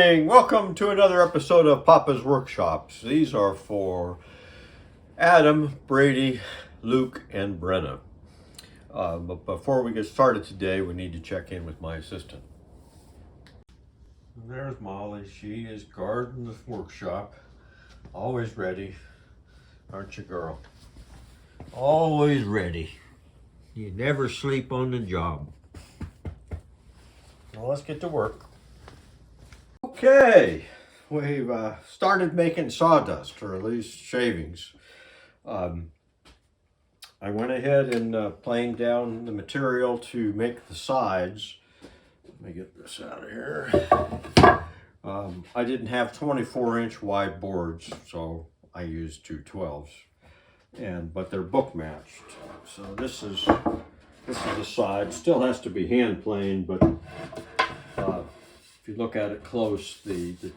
morning. Welcome to another episode of Papa's Workshops. These are for Adam, Brady, Luke, and Brenna. But before we get started today, we need to check in with my assistant. And there's Molly. She is guarding the workshop. Always ready. Aren't you, girl? Always ready. You never sleep on the job. Well, let's get to work. Okay, we've started making sawdust, or at least shavings. I went ahead and planed down the material to make the sides. Let me get this out of here. I didn't have 24-inch wide boards, so I used two 12s, but they're book matched. So this is the side. Still has to be hand planed, but if you look at it close, the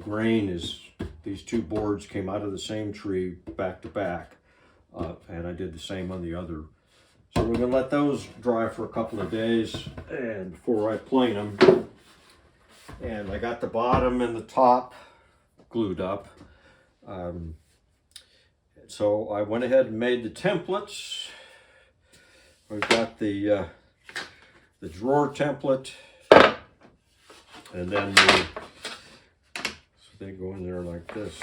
grain is, these two boards came out of the same tree back to back, and I did the same on the other. So we're gonna let those dry for a couple of days and before I plane them. And I got the bottom and the top glued up. So I went ahead and made the templates. We've got the drawer template. And then they go in there like this.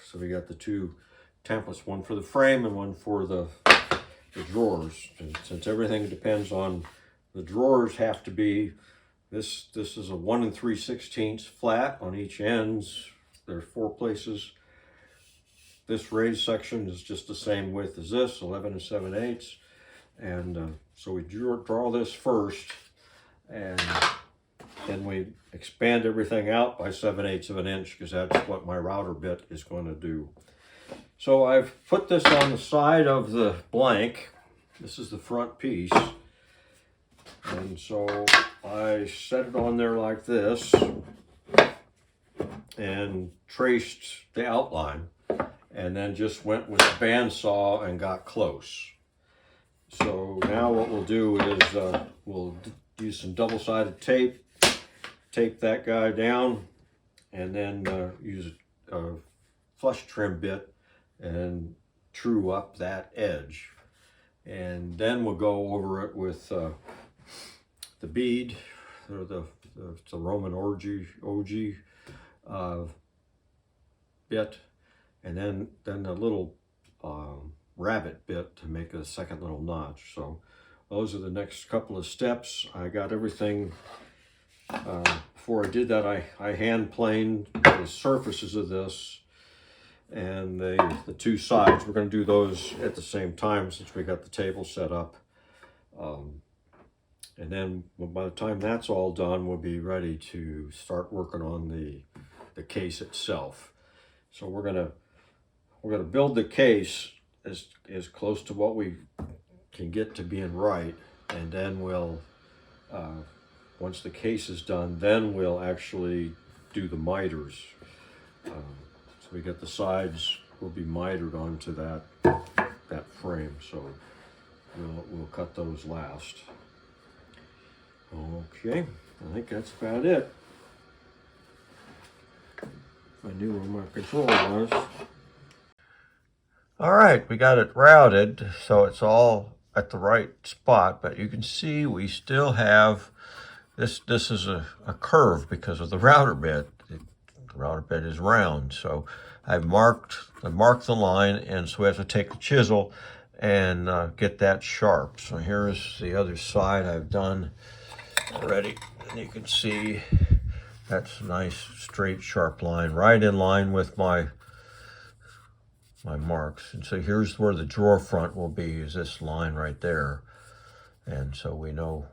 So we got the two templates, one for the frame and one for the drawers. And since everything depends on the drawers, have to be this is a 1 3/16 flat on each ends. There's 4 places. This raised section is just the same width as this, 11 7/8. And so we draw this first, and then we expand everything out by 7/8 of an inch, because that's what my router bit is going to do. So I've put this on the side of the blank. This is the front piece. And so I set it on there like this and traced the outline, and then just went with the bandsaw and got close. So now what we'll do is we'll use some double-sided tape, tape that guy down, and then use a flush trim bit and true up that edge. And then we'll go over it with the bead, or the Roman OG bit, and then the little rabbit bit to make a second little notch. So those are the next couple of steps. I got everything. Before I did that, I hand planed the surfaces of this and the two sides. We're going to do those at the same time since we got the table set up. And then by the time that's all done, we'll be ready to start working on the case itself. So we're gonna build the case as close to what we can get to being right, and then we'll once the case is done, then we'll actually do the miters. So we get the sides will be mitered onto that frame. So we'll cut those last. Okay, I think that's about it. If I knew where my control was. All right, we got it routed, so it's all at the right spot, but you can see we still have this is a curve because of the router bit. The router bit is round, so I marked the line, and so we have to take the chisel and get that sharp. So here's the other side I've done already, and you can see that's a nice straight sharp line, right in line with my marks. And so here's where the drawer front will be, is this line right there. And so we know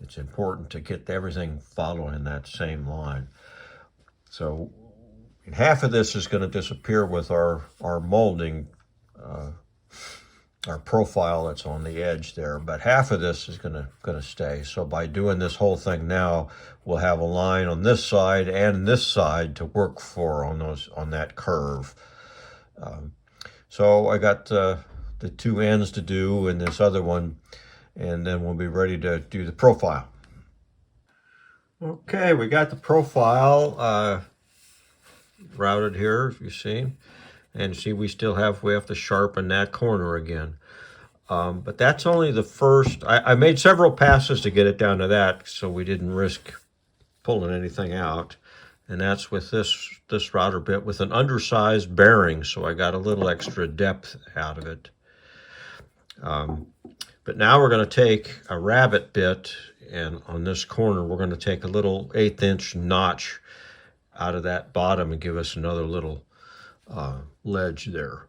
it's important to get everything following that same line. So half of this is going to disappear with our molding, our profile that's on the edge there, but half of this is going to stay. So by doing this whole thing now, we'll have a line on this side and this side to work for on that curve. So I got the two ends to do and this other one, and then we'll be ready to do the profile. Okay, we got the profile routed here, as you see. And see, we have to sharpen that corner again. But that's only the first. I made several passes to get it down to that, so we didn't risk pulling anything out. And that's with this router bit with an undersized bearing, so I got a little extra depth out of it. But now we're going to take a rabbet bit, and on this corner we're going to take a little 1/8 inch notch out of that bottom and give us another little ledge there.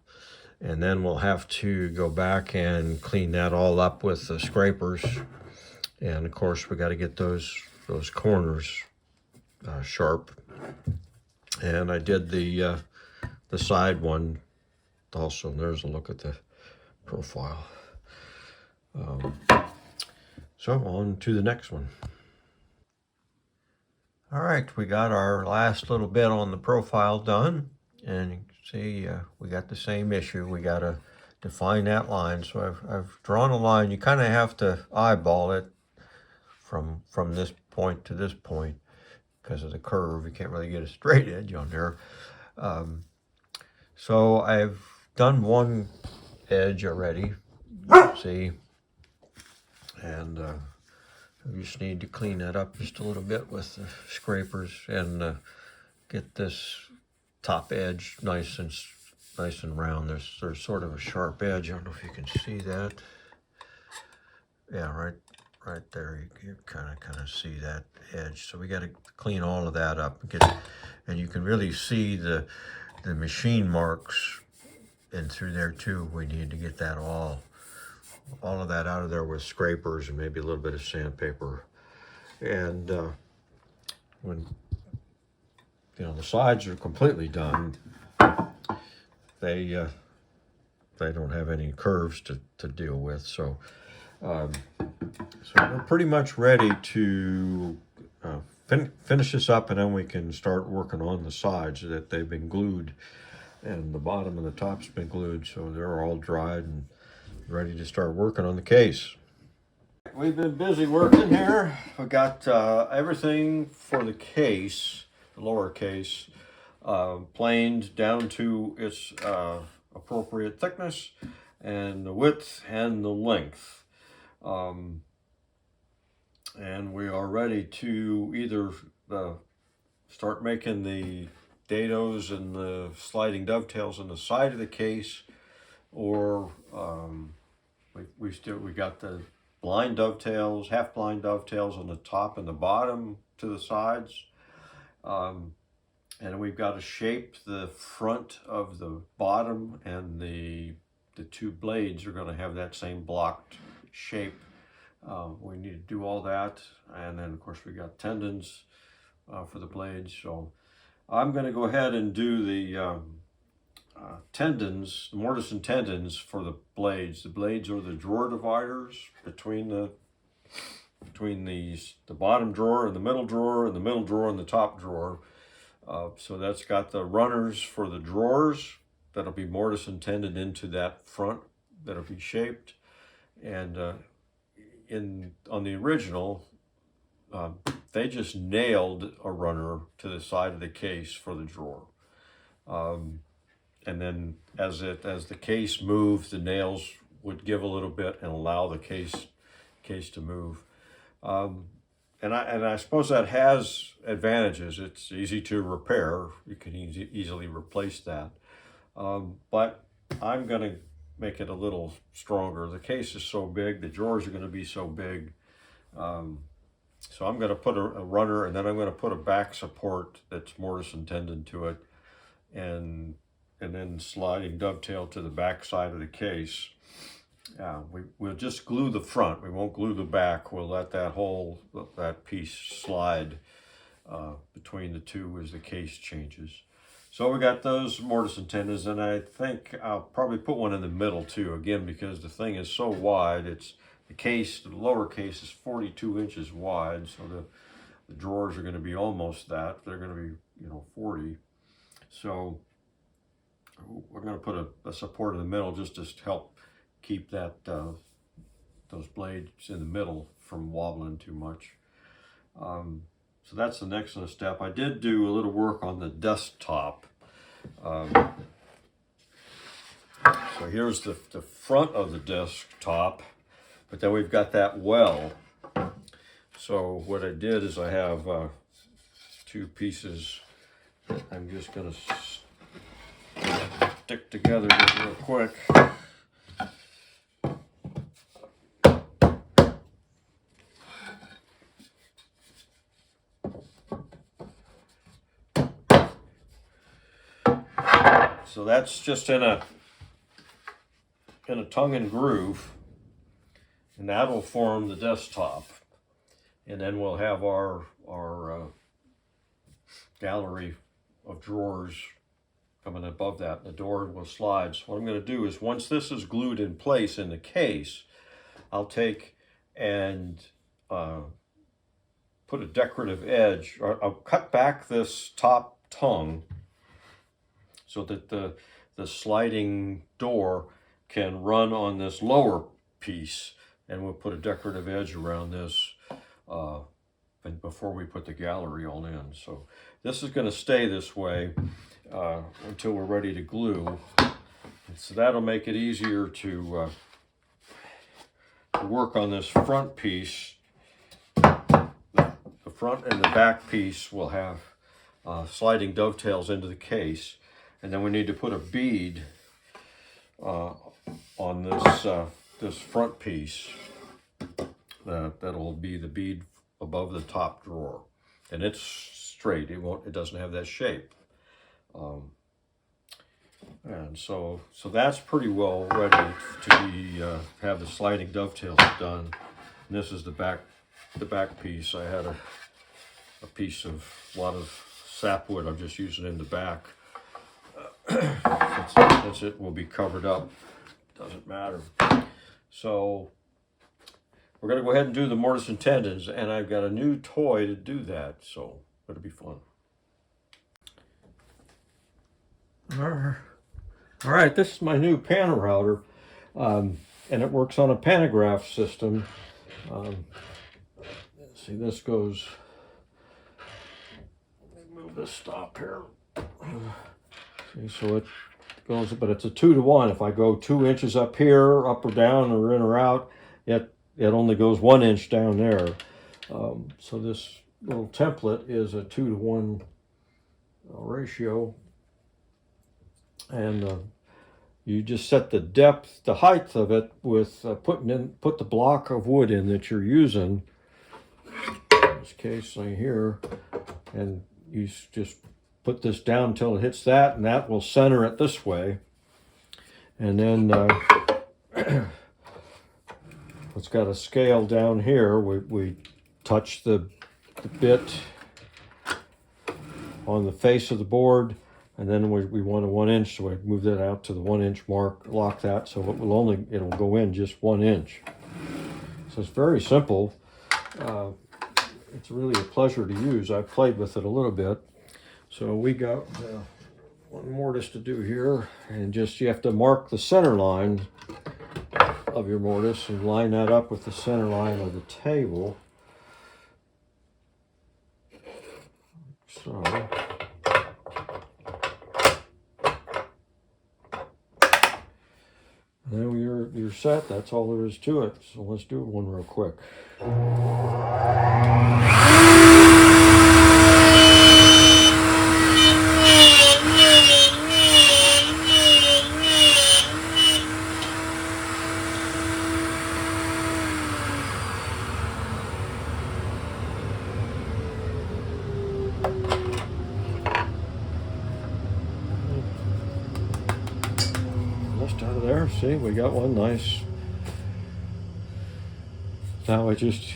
And then we'll have to go back and clean that all up with the scrapers. And of course we got to get those corners sharp. And I did the side one also. There's a look at the profile. So on to the next one. All right, we got our last little bit on the profile done, and you can see we got the same issue. We got to define that line. So I've drawn a line. You kind of have to eyeball it from this point to this point because of the curve. You can't really get a straight edge on there. So I've done one edge already, see, and we just need to clean that up just a little bit with the scrapers and get this top edge nice and round. There's sort of a sharp edge. I don't know if you can see that. Yeah, right there. You kind of see that edge. So we got to clean all of that up and you can really see the machine marks and through there too. We need to get that all of that out of there with scrapers and maybe a little bit of sandpaper. And when the sides are completely done, they don't have any curves to deal with. So we're pretty much ready to finish this up, and then we can start working on the sides that they've been glued, and the bottom and the top's been glued, so they're all dried and ready to start working on the case. We've been busy working here. We got everything for the case, the lower case, planed down to its appropriate thickness and the width and the length. And we are ready to either start making the dados and the sliding dovetails on the side of the case, or we got the blind dovetails, half blind dovetails on the top and the bottom to the sides. And we've got to shape the front of the bottom, and the two blades are going to have that same blocked shape. We need to do all that, and then of course we got tendons for the blades. So I'm going to go ahead and do the tendons, mortise and tendons for the blades. The blades are the drawer dividers between the bottom drawer and the middle drawer, and the middle drawer and the top drawer. So that's got the runners for the drawers that'll be mortise and tendon into that front that'll be shaped. And on the original, they just nailed a runner to the side of the case for the drawer. And then as the case moved, the nails would give a little bit and allow the case to move. And I suppose that has advantages. It's easy to repair. You can easily replace that. But I'm going to make it a little stronger. The case is so big, the drawers are going to be so big. So I'm going to put a runner, and then I'm going to put a back support that's mortise and tendon to it, and then sliding dovetail to the back side of the case. We'll just glue the front. We won't glue the back. We'll let that piece slide between the two as the case changes. So we got those mortise and tendons, and I think I'll probably put one in the middle too, again, because the thing is so wide. The lower case is 42 inches wide, so the drawers are going to be almost that. They're going to be 40. So we're going to put a support in the middle just to help keep those blades in the middle from wobbling too much. So that's the next step. I did do a little work on the desktop. So here's the front of the desktop, but then we've got that well. So what I did is I have two pieces I'm just going to stick together just real quick. So that's just in a tongue and groove, and that'll form the desktop. And then we'll have our gallery of drawers coming above that, and the door will slide. So what I'm going to do is, once this is glued in place in the case, I'll take and put a decorative edge, or I'll cut back this top tongue so that the sliding door can run on this lower piece, and we'll put a decorative edge around this and before we put the gallery all in. So this is going to stay this way until we're ready to glue. And so that'll make it easier to work on this front piece. The front and the back piece will have sliding dovetails into the case, and then we need to put a bead on this front piece. That'll be the bead above the top drawer, and it's straight. It doesn't have that shape. And so that's pretty well ready to be have the sliding dovetails done. And this is the back piece. I had a piece of a lot of sapwood. I'm just using in the back. Since it will be covered up, doesn't matter. So we're going to go ahead and do the mortise and tendons, and I've got a new toy to do that, so it'll be fun. All right, this is my new pan router, and it works on a pantograph system. Let's see, this goes, let me move this stop here. See, so it goes, but it's a 2-to-1. If I go 2 inches up here, up or down, or in or out, it only goes 1 inch down there. So this little template is a 2-to-1 ratio, and you just set the depth, the height of it with put the block of wood in that you're using. In this case right here, and you just put this down until it hits that, and that will center it this way. And then it's got a scale down here. We touch the bit on the face of the board, and then we want a 1 inch, so we move that out to the 1 inch mark, lock that, so it'll go in just 1 inch. So it's very simple. It's really a pleasure to use. I've played with it a little bit. So we got one mortise to do here, and you have to mark the center line of your mortise and line that up with the center line of the table. So then you're set. That's all there is to it. So let's do one real quick. Out of there, see, we got one nice. Now we're just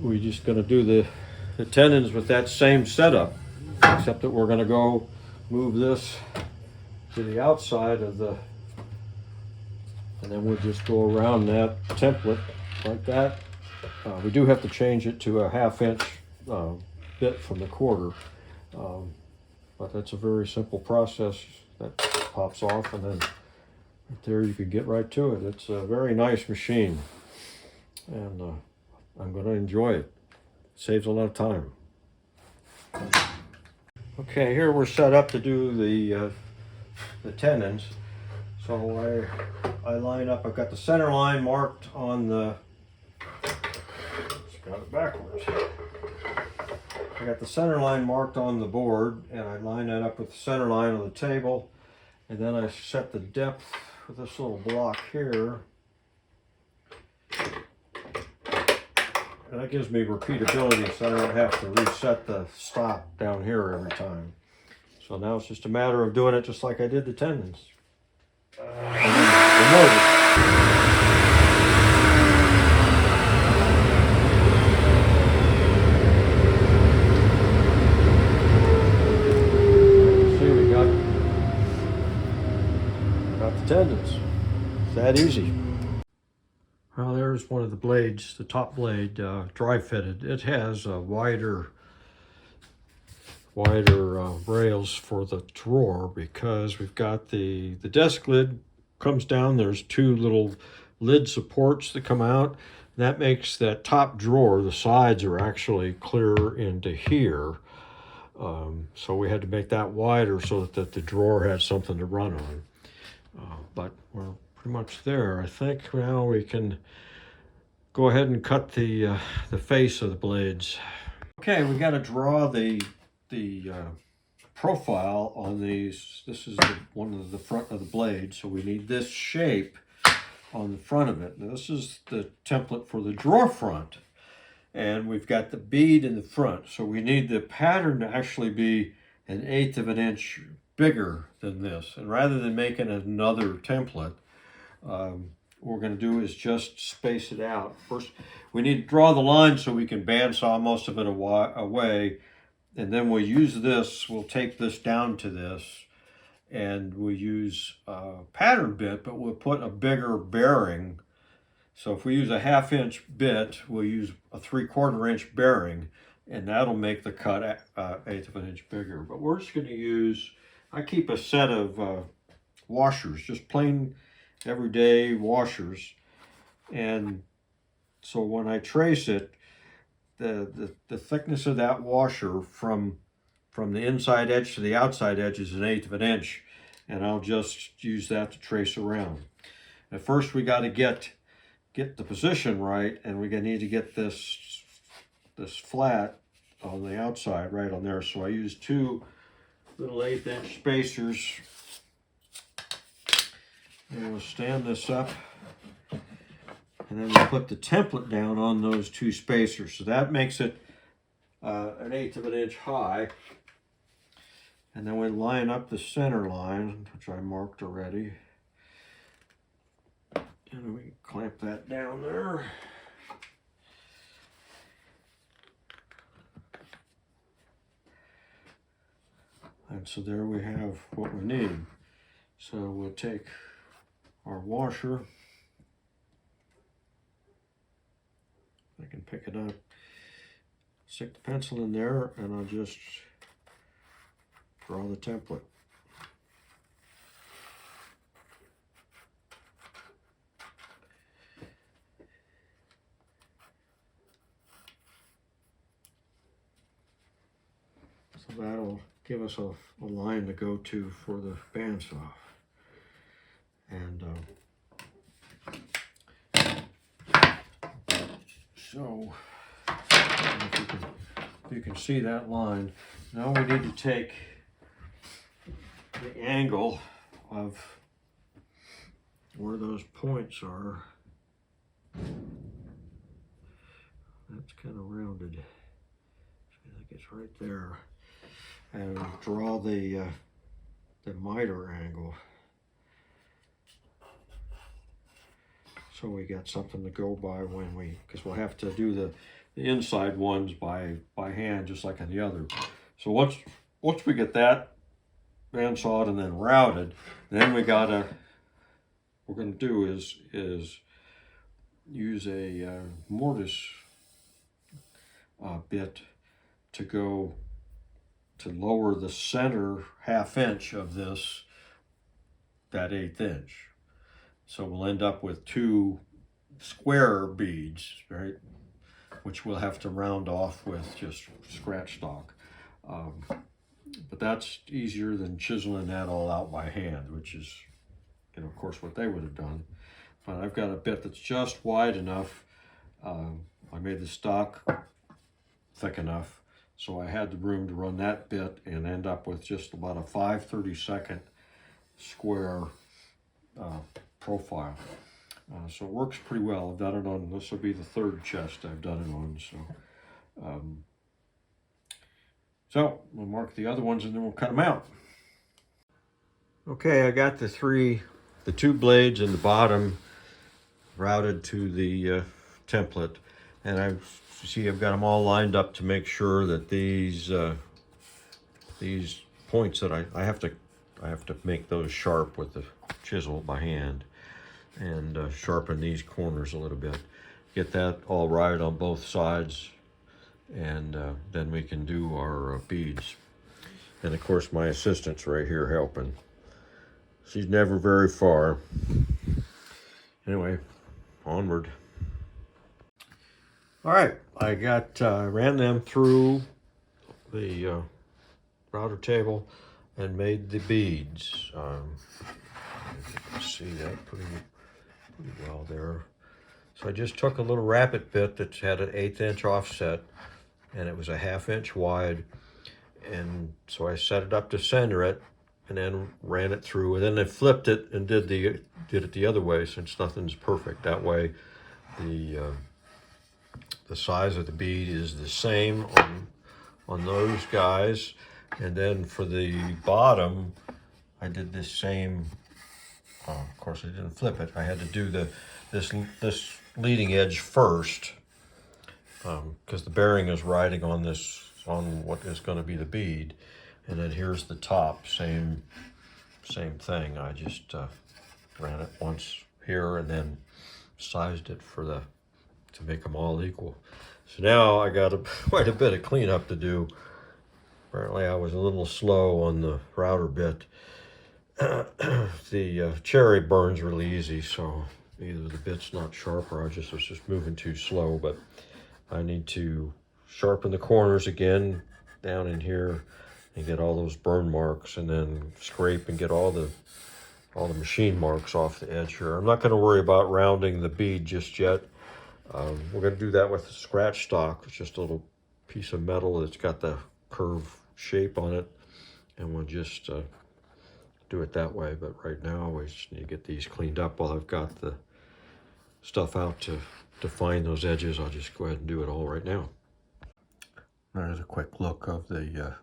going to do the tendons with that same setup, except that we're going to go move this to the outside of the, and then we'll just go around that template like that. We do have to change it to a 1/2 inch bit from the 1/4, but that's a very simple process that pops off, and then right there you can get right to it. It's a very nice machine, and I'm going to enjoy it. Saves a lot of time. Okay, here we're set up to do the tendons. So I line up. I've got the center line marked on the. Just got it backwards. I got the center line marked on the board, and I line that up with the center line on the table, and then I set the depth with this little block here. And that gives me repeatability, so I don't have to reset the stop down here every time. So now it's just a matter of doing it just like I did the tendons. See, we got the tendons. It's that easy. Well, there's one of the blades, the top blade, dry fitted. It has wider rails for the drawer because we've got the desk lid comes down. There's two little lid supports that come out. That makes that top drawer, the sides are actually clear into here. So we had to make that wider so that the drawer has something to run on. But we're pretty much there. I think now we can go ahead and cut the face of the blades. Okay, we got to draw the profile on these. This is one of the front of the blade, so we need this shape on the front of it. Now this is the template for the drawer front, and we've got the bead in the front, so we need the pattern to actually be 1/8 of an inch bigger than this. And rather than making another template, what we're going to do is just space it out. First, we need to draw the line so we can bandsaw most of it away. And then we'll use this, we'll tape this down to this, and we'll use a pattern bit, but we'll put a bigger bearing. So if we use a 1/2 inch bit, we'll use a 3/4 inch bearing, and that'll make the cut 1/8 of an inch bigger. But we're just going to use, I keep a set of washers, just plain everyday washers. And so when I trace it, the thickness of that washer from the inside edge to the outside edge is 1/8 of an inch, and I'll just use that to trace around. At first we got to get the position right, and we're going to need to get this flat on the outside right on there. So I use two little 1/8 inch spacers, and we'll stand this up. And then we put the template down on those two spacers. So that makes it 1/8 of an inch high. And then we line up the center line, which I marked already. And we clamp that down there. And so there we have what we need. So we'll take our washer. I can pick it up, stick the pencil in there, and I'll just draw the template. So that'll give us a line to go to for the bandsaw. And so, if you can see that line, now we need to take the angle of where those points are. That's kind of rounded. I think it's right there. And draw the miter angle. So we got something to go by when because we'll have to do the inside ones by hand, just like on the other. So once we get that bandsawed and then routed, then we're gonna do is use a mortise bit to go to lower the center 1/2 inch of that 1/8 inch. So we'll end up with two square beads, right? Which we'll have to round off with just scratch stock. But that's easier than chiseling that all out by hand, which is, you know, of course, what they would have done. But I've got a bit that's just wide enough. I made the stock thick enough, so I had the room to run that bit and end up with just about a 5/32 square profile. So it works pretty well. I've done it on, this will be the third chest I've done it on. So we'll mark the other ones and then we'll cut them out. Okay, I got the two blades in the bottom routed to the template, and I've got them all lined up to make sure that these points that I have to make those sharp with the chisel by hand, and sharpen these corners a little bit, get that all right on both sides, and then we can do our beads. And of course my assistant's right here helping. She's never very far. Anyway, onward. All right, I ran them through the router table and made the beads. You can see that pretty well there. So I just took a little rabbet bit that had an 1/8 inch offset, and it was a 1/2 inch wide, and so I set it up to center it, and then ran it through, and then I flipped it and did it the other way, since nothing's perfect. That way the size of the bead is the same on those guys. And then for the bottom, I did this same, of course I didn't flip it. I had to do this leading edge first, because the bearing is riding on what is going to be the bead. And then here's the top, same thing. I just ran it once here and then sized it to make them all equal. So now I got quite a bit of cleanup to do. Apparently I was a little slow on the router bit. The cherry burns really easy, so either the bit's not sharp or I was just moving too slow. But I need to sharpen the corners again down in here and get all those burn marks, and then scrape and get all the machine marks off the edge here. I'm not going to worry about rounding the bead just yet. We're going to do that with a scratch stock. It's just a little piece of metal that's got the curved shape on it, and we'll just do it that way. But right now we just need to get these cleaned up while I've got the stuff out to define those edges. I'll just go ahead and do it all right now. There's a quick look of the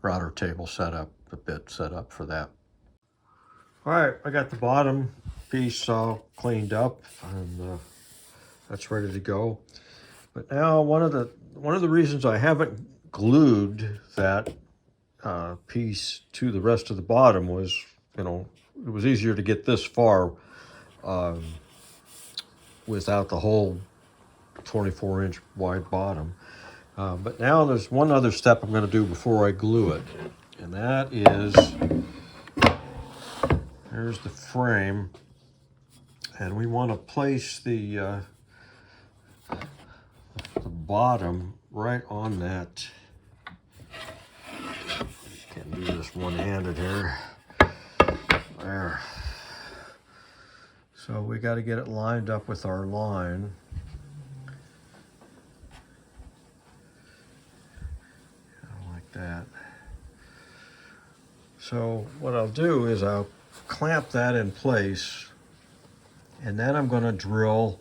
router table setup, the bit set up for that. All right, I got the bottom piece all cleaned up, and that's ready to go. But now one of the reasons I haven't glued that piece to the rest of the bottom was, you know, it was easier to get this far without the whole 24-inch wide bottom. But now there's one other step I'm going to do before I glue it, and that is, here's the frame, and we want to place the bottom right on that. Can't do this one-handed here. There. So we got to get it lined up with our line. Like that. So what I'll do is I'll clamp that in place, and then I'm going to drill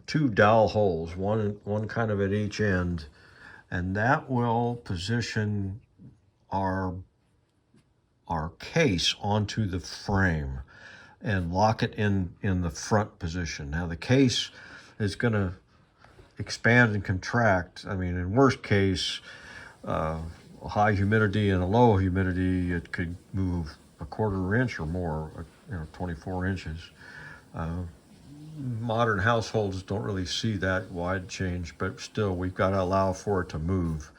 2 dowel holes, one kind of at each end, and that will position our case onto the frame and lock it in the front position. Now the case is going to expand and contract. I mean, in worst case, high humidity and a low humidity, it could move a 1/4 inch or more, 24 inches. Modern households don't really see that wide change, but still we've got to allow for it to move,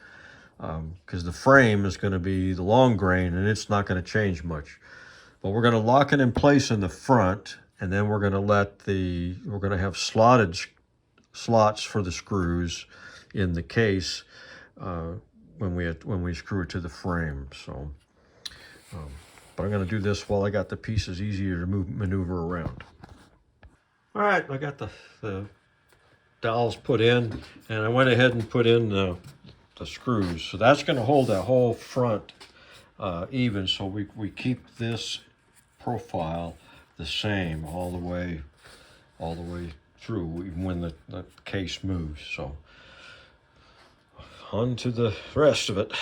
because the frame is going to be the long grain and it's not going to change much. But we're going to lock it in place in the front, and then we're going to have slotted slots for the screws in the case, when we screw it to the frame. So, but I'm going to do this while I got the pieces easier to maneuver around. All right, I got the dowels put in, and I went ahead and put in the screws. So that's going to hold that whole front even. So we keep this profile the same all the way through, even when the case moves. So on to the rest of it.